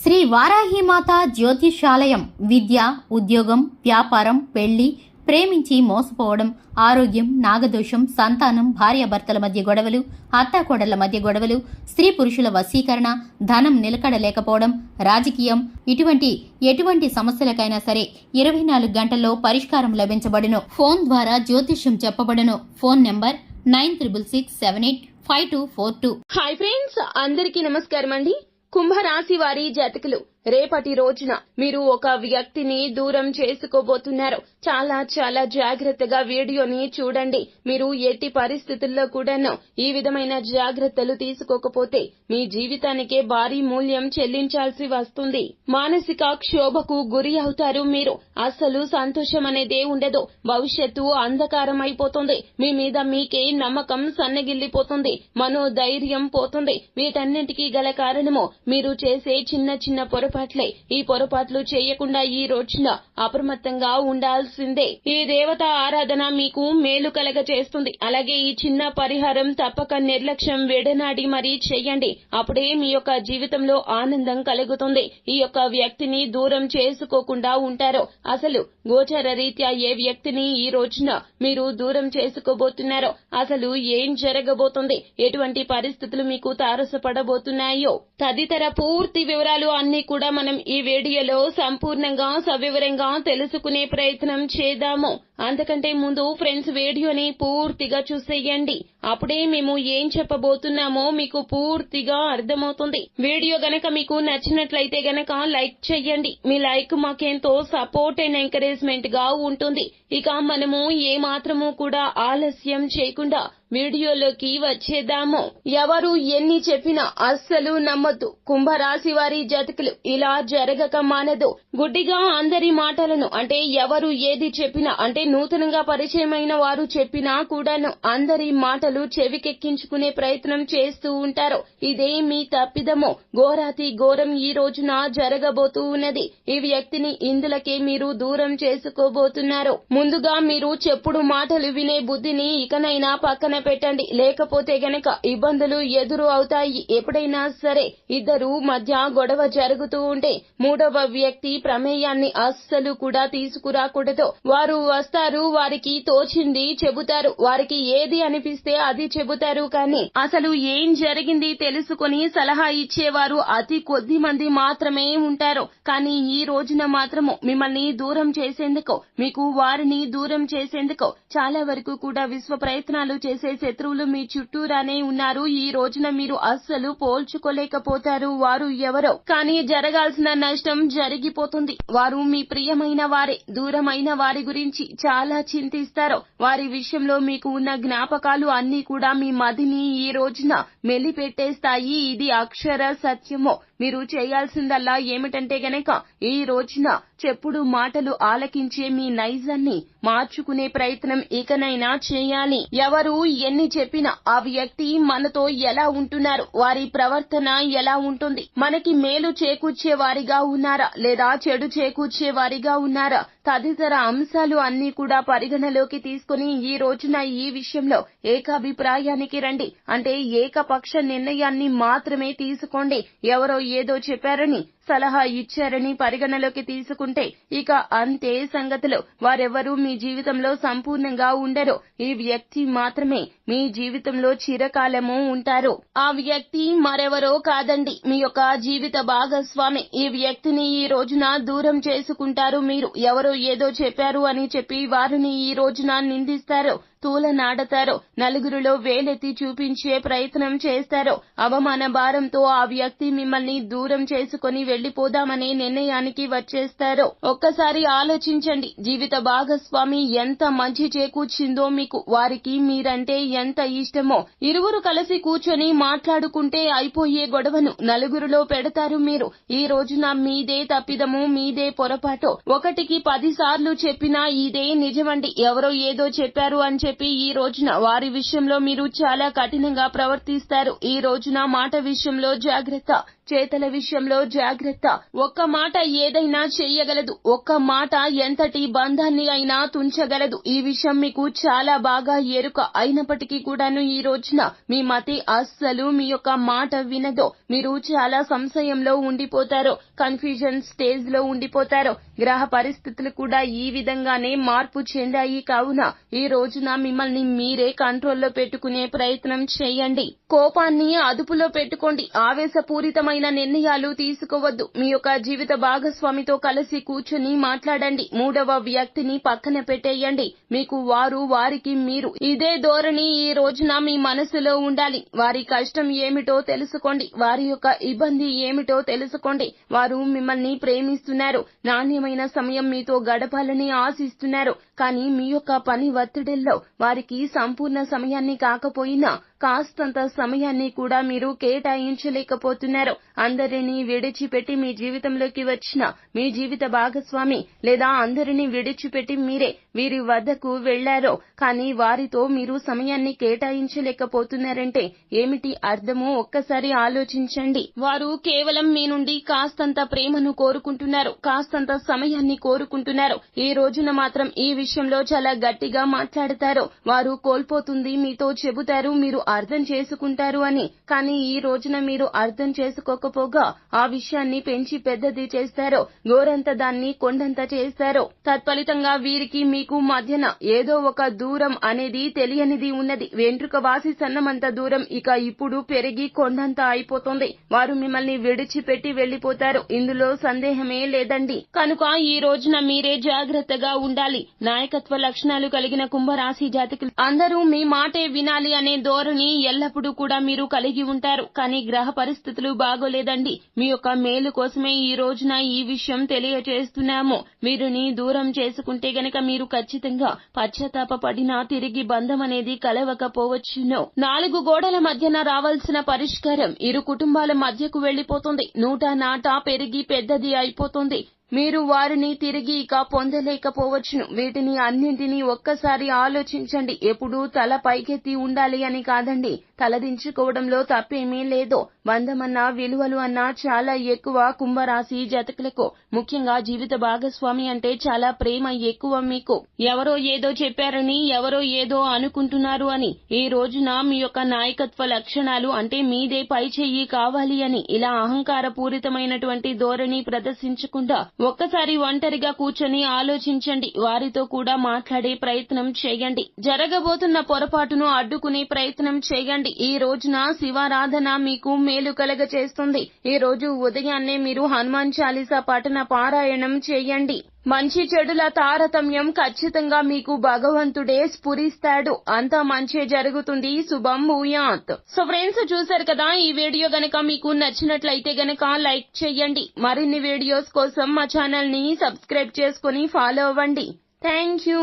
శ్రీ వారాహిమాత జ్యోతిషాలయం విద్య, ఉద్యోగం, వ్యాపారం, పెళ్లి, ప్రేమించి మోసపోవడం, ఆరోగ్యం, నాగదోషం, సంతానం, భార్యాభర్తల మధ్య గొడవలు, అత్తాకోడళ్ల మధ్య గొడవలు, స్త్రీ పురుషుల వశీకరణ, ధనం నిలకడలేకపోవడం, రాజకీయం, ఎటువంటి సమస్యలకైనా సరే 24 గంటల్లో పరిష్కారం లభించబడును. ఫోన్ ద్వారా జ్యోతిష్యం చెప్పబడును. Phone number 9667852242. హాయ్ ఫ్రెండ్స్, అందరికీ నమస్కారం అండి. కుంభరాశి వారి జాతకులు, రేపటి రోజున మీరు ఒక వ్యక్తిని దూరం చేసుకోబోతున్నారు. చాలా జాగ్రత్తగా వీడియోని చూడండి. మీరు ఎట్టి పరిస్థితుల్లో కూడాను ఈ విధమైన జాగ్రత్తలు తీసుకోకపోతే మీ జీవితానికే భారీ మూల్యం చెల్లించాల్సి వస్తుంది. మానసిక క్షోభకు గురి అవుతారు. మీరు అస్సలు సంతోషం అనేదే ఉండదు. భవిష్యత్తు అంధకారం అయిపోతుంది. మీ మీద మీకే నమ్మకం సన్నగిల్లిపోతుంది. మనోధైర్యం పోతుంది. వీటన్నింటికీ గల కారణము మీరు చేసే చిన్న పొరపాట్లే. ఈ పొరపాట్లు చేయకుండా ఈ రోజున అప్రమత్తంగా ఉండాల్సిందే. ఈ దేవత ఆరాధన మీకు మేలు కలగ చేస్తుంది. అలాగే ఈ చిన్న పరిహారం తప్పక నిర్లక్ష్యం విడనాడి మరీ చేయండి. అప్పుడే మీ యొక్క జీవితంలో ఆనందం కలుగుతుంది. ఈ యొక్క వ్యక్తిని దూరం చేసుకోకుండా ఉంటారు. అసలు గోచర రీత్యా ఏ వ్యక్తిని ఈ రోజున మీరు దూరం చేసుకోబోతున్నారో, అసలు ఏం జరగబోతుంది, ఎటువంటి పరిస్థితులు మీకు తారసపడబోతున్నాయో తదితర పూర్తి వివరాలు అన్ని కూడా మనం ఈ వీడియోలో సంపూర్ణంగా సవివరంగా తెలుసుకునే ప్రయత్నం చేద్దాము. అంతకంటే ముందు ఫ్రెండ్స్, వీడియోని పూర్తిగా చూసేయండి. అప్పుడే మేము ఏం చెప్పబోతున్నామో మీకు పూర్తిగా అర్థమవుతుంది. వీడియో గనక మీకు నచ్చినట్లయితే గనక లైక్ చేయండి. మీ లైక్ మాకెంతో సపోర్ట్ అండ్ ఎంకరేజ్మెంట్ గా ఉంటుంది. ఇక మనము ఏ మాత్రము కూడా ఆలస్యం చేయకుండా వీడియోలోకి వచ్చేద్దాము. ఎవరు ఎన్ని చెప్పినా అస్సలు నమ్మొద్దు. కుంభరాశి వారి జాతకులు, ఇలా జరగక మానదు. గుడ్డిగా అందరి మాటలను, అంటే ఎవరు ఏది చెప్పినా, అంటే నూతనంగా పరిచయమైన వారు చెప్పినా కూడాను అందరి మాటలు చెవికెక్కించుకునే ప్రయత్నం చేస్తూ ఉంటారు. ఇదే మీ తప్పిదమో. ఘోరాతి ఘోరం ఈ రోజున జరగబోతూ ఉన్నది. ఈ వ్యక్తిని ఇందులకే మీరు దూరం చేసుకోబోతున్నారు. ముందుగా మీరు చెప్పుడు మాటలు వినే బుద్ధిని ఇకనైనా పక్కన పెట్టండి. లేకపోతే గనక ఇబ్బందులు ఎదురు అవుతాయి. ఎప్పుడైనా సరే ఇద్దరు మధ్య గొడవ జరుగుతూ ఉంటే మూడవ వ్యక్తి ప్రమేయాన్ని అస్సలు కూడా తీసుకురాకూడదు. వారు వస్తారు, వారికి తోచింది చెబుతారు, వారికి ఏది అనిపిస్తే అది చెబుతారు. కానీ అసలు ఏం జరిగింది తెలుసుకుని సలహా ఇచ్చేవారు అతి కొద్ది మంది మాత్రమే ఉంటారు. కానీ ఈ రోజున మాత్రము మిమ్మల్ని దూరం చేసేందుకు, మీకు వారిని దూరం చేసేందుకు చాలా వరకు కూడా విశ్వ ప్రయత్నాలు చేసే శత్రువులు మీ చుట్టూరానే ఉన్నారు. ఈ రోజున మీరు అస్సలు పోల్చుకోలేకపోతారు వారు ఎవరో. కానీ జరగాల్సిన నష్టం జరిగిపోతుంది. వారు మీ ప్రియమైన వారే. దూరమైన వారి గురించి చాలా చింతిస్తారు. వారి విషయంలో మీకు ఉన్న జ్ఞాపకాలు అన్ని కూడా మీ మదిని ఈ రోజున మెలిపెట్టేస్తాయి. ఇది అక్షర సత్యమో. మీరు చేయాల్సిందల్లా ఏమిటంటే గనక ఈ రోజున చెప్పుడు మాటలు ఆలకించే మీ నైజాన్ని మార్చుకునే ప్రయత్నం ఇకనైనా చేయాలి. ఎవరు ఎన్ని చెప్పినా ఆ వ్యక్తి మనతో ఎలా ఉంటున్నారు, వారి ప్రవర్తన ఎలా ఉంటుంది, మనకి మేలు చేకూర్చే వారిగా ఉన్నారా లేదా చెడు చేకూర్చే వారిగా ఉన్నారా తదితర అంశాలు అన్ని కూడా పరిగణలోకి తీసుకుని ఈ రోజున ఈ విషయంలో ఏకాభిప్రాయానికి రండి. అంటే ఏకపక్ష నిర్ణయాన్ని మాత్రమే తీసుకోండి. ఎవరో ఏదో చెప్పారని, సలహా ఇచ్చారని పరిగణలోకి తీసుకుంటే ఇక అంతే సంగతులు. వారెవరూ మీ జీవితంలో సంపూర్ణంగా ఉండరు. ఈ వ్యక్తి మాత్రమే మీ జీవితంలో చిరకాలము ఉంటారు. ఆ వ్యక్తి మరెవరో కాదండి, మీ యొక్క జీవిత భాగస్వామి. ఈ వ్యక్తిని ఈ రోజున దూరం చేసుకుంటారు మీరు. ఎవరో ఏదో చెప్పారు అని చెప్పి వారిని ఈ రోజున నిందిస్తారు, తూలనాడతారు, నలుగురిలో వేలెత్తి చూపించే ప్రయత్నం చేస్తారు. అవమాన భారంతో ఆ వ్యక్తి మిమ్మల్ని దూరం చేసుకుని వెళ్లిపోదామనే నిర్ణయానికి వచ్చేస్తారు. ఒక్కసారి ఆలోచించండి. జీవిత భాగస్వామి ఎంత మంచి చేకూర్చిందో మీకు, వారికి మీరంటే ఎంత ఇష్టమో. ఇరువురు కలిసి కూర్చొని మాట్లాడుకుంటే అయిపోయే గొడవను నలుగురిలో పెడతారు మీరు. ఈ రోజున మీదే తప్పిదము, మీదే పొరపాటు. 1కి 10 సార్లు చెప్పినా ఇదే నిజమండి. ఎవరో ఏదో చెప్పారు అని చెప్పి ఈ రోజున వారి విషయంలో మీరు చాలా కఠినంగా ప్రవర్తిస్తారు. ఈ రోజున మాట విషయంలో జాగ్రత్త. చేతల విషయంలో జాగ్రత్త. ఒక్క మాట ఏదైనా చెయ్యగలదు. ఒక్క మాట ఎంతటి బంధాన్ని అయినా తుంచగలదు. ఈ విషయం మీకు చాలా బాగా ఎరుక. అయినప్పటికీ కూడాను ఈ రోజున మీ మతి అస్సలు మీ యొక్క మాట వినదో. మీరు చాలా సంశయంలో ఉండిపోతారు. కన్ఫ్యూజన్ స్టేజ్ లో ఉండిపోతారు. గ్రహ పరిస్థితులు కూడా ఈ విధంగానే మార్పు చెందాయి. కావున ఈ రోజున మిమ్మల్ని మీరే కంట్రోల్లో పెట్టుకునే ప్రయత్నం చేయండి. కోపాన్ని అదుపులో పెట్టుకోండి. ఆవేశపూరితమైన నిర్ణయాలు తీసుకోవద్దు. మీ యొక్క జీవిత భాగస్వామితో కలిసి కూర్చుని మాట్లాడండి. మూడవ వ్యక్తిని పక్కన పెట్టేయండి. మీకు వారు, వారికి మీరు. ఇదే ధోరణి ఈ రోజున మీ మనసులో ఉండాలి. వారి కష్టం ఏమిటో తెలుసుకోండి. వారి యొక్క ఇబ్బంది ఏమిటో తెలుసుకోండి. వారు మిమ్మల్ని ప్రేమిస్తున్నారు. నాణ్యమైన సమయం మీతో గడపాలని ఆశిస్తున్నారు. కానీ మీ యొక్క పని ఒత్తిడిల్లో వారికి సంపూర్ణ సమయాన్ని కాకపోయినా కాస్తంత సమయాన్ని కూడా మీరు కేటాయించలేకపోతున్నారు. అందరినీ విడిచిపెట్టి మీ జీవితంలోకి వచ్చిన మీ జీవిత భాగస్వామి లేదా అందరినీ విడిచిపెట్టి మీరే వీరి వద్దకు వెళ్లారో కానీ వారితో మీరు సమయాన్ని కేటాయించలేకపోతున్నారంటే ఏమిటి అర్థమో ఒక్కసారి ఆలోచించండి. వారు కేవలం మీ నుండి కాస్తంత ప్రేమను కోరుకుంటున్నారు. కాస్తంత సమయాన్ని కోరుకుంటున్నారు. ఈ రోజున మాత్రం ఈ విషయంలో చాలా గట్టిగా మాట్లాడతారు. వారు కోల్పోతుంది మీతో చెబుతారు. మీరు అర్థం చేసుకుంటారు అని. కానీ ఈ రోజున మీరు అర్థం చేసుకోకపోగా ఆ విషయాన్ని పెంచి పెద్దది చేస్తారు. గోరంత దాన్ని కొండంత చేస్తారు. తత్ఫలితంగా వీరికి మీకు మధ్యన ఏదో ఒక దూరం అనేది తెలియనిది ఉన్నది. వెంట్రుక వాసి సన్నమంత దూరం ఇక ఇప్పుడు పెరిగి కొండంత అయిపోతుంది. వారు మిమ్మల్ని విడిచిపెట్టి వెళ్లిపోతారు. ఇందులో సందేహమే లేదండి. కనుక ఈ రోజున మీరే జాగ్రత్తగా ఉండాలి. నాయకత్వ లక్షణాలు కలిగిన కుంభరాశి జాతకులు అందరూ మీ మాటే వినాలి అనే ధోరణి ఎల్లప్పుడూ కూడా మీరు కలిగి ఉంటారు. కానీ గ్రహ పరిస్థితులు బాగోలేదండి. మీ యొక్క మేలు కోసమే ఈ రోజున ఈ విషయం తెలియజేస్తున్నాము. వీరిని దూరం చేసుకుంటే గనక మీరు ఖచ్చితంగా పశ్చాత్తాపపడినా తిరిగి బంధం అనేది కలవకపోవచ్చును. 4 గోడల మధ్యన రావాల్సిన పరిష్కారం ఇరు కుటుంబాల మధ్యకు వెళ్లిపోతుంది. నాటా పెరిగి పెద్దది అయిపోతుంది. మీరు వారిని తిరిగి ఇక పొందలేకపోవచ్చును. వీటిని అన్నింటినీ ఒక్కసారి ఆలోచించండి. ఎప్పుడూ తల పైకెత్తి ఉండాలి అని కాదండి. తలదించుకోవడంలో తప్పేమీ లేదు. బంధమన్నా విలువలు అన్నా చాలా ఎక్కువ కుంభరాశి జాతకులకు. ముఖ్యంగా జీవిత భాగస్వామి అంటే చాలా ప్రేమ ఎక్కువ మీకు. ఎవరో ఏదో చెప్పారని, ఎవరో ఏదో అనుకుంటున్నారు అని, ఈ రోజున మీ యొక్క నాయకత్వ లక్షణాలు అంటే మీదే పై చెయ్యి కావాలి అని ఇలా అహంకార పూరితమైనటువంటి ధోరణి ప్రదర్శించకుండా ఒక్కసారి ఒంటరిగా కూర్చొని ఆలోచించండి. వారితో కూడా మాట్లాడే ప్రయత్నం చేయండి. జరగబోతున్న పొరపాటును అడ్డుకునే ప్రయత్నం చేయండి. ఈ రోజున శివారాధన మీకు మేలు కలగచేస్తుంది. ఈ రోజు ఉదయాన్నే మీరు హనుమాన్ చాలీసా పఠన పారాయణం చేయండి. మంచి చెడుల తారతమ్యం ఖచ్చితంగా మీకు భగవంతుడే స్ఫురిస్తాడు. అంతా మంచి జరుగుతుంది. శుభం భూయాత్. సో ఫ్రెండ్స్, చూశారు కదా, ఈ వీడియో గనక మీకు నచ్చినట్లయితే గనక లైక్ చేయండి. మరిన్ని వీడియోస్ కోసం మా ఛానల్ ని సబ్స్క్రైబ్ చేసుకుని ఫాలో అవ్వండి. Thank you.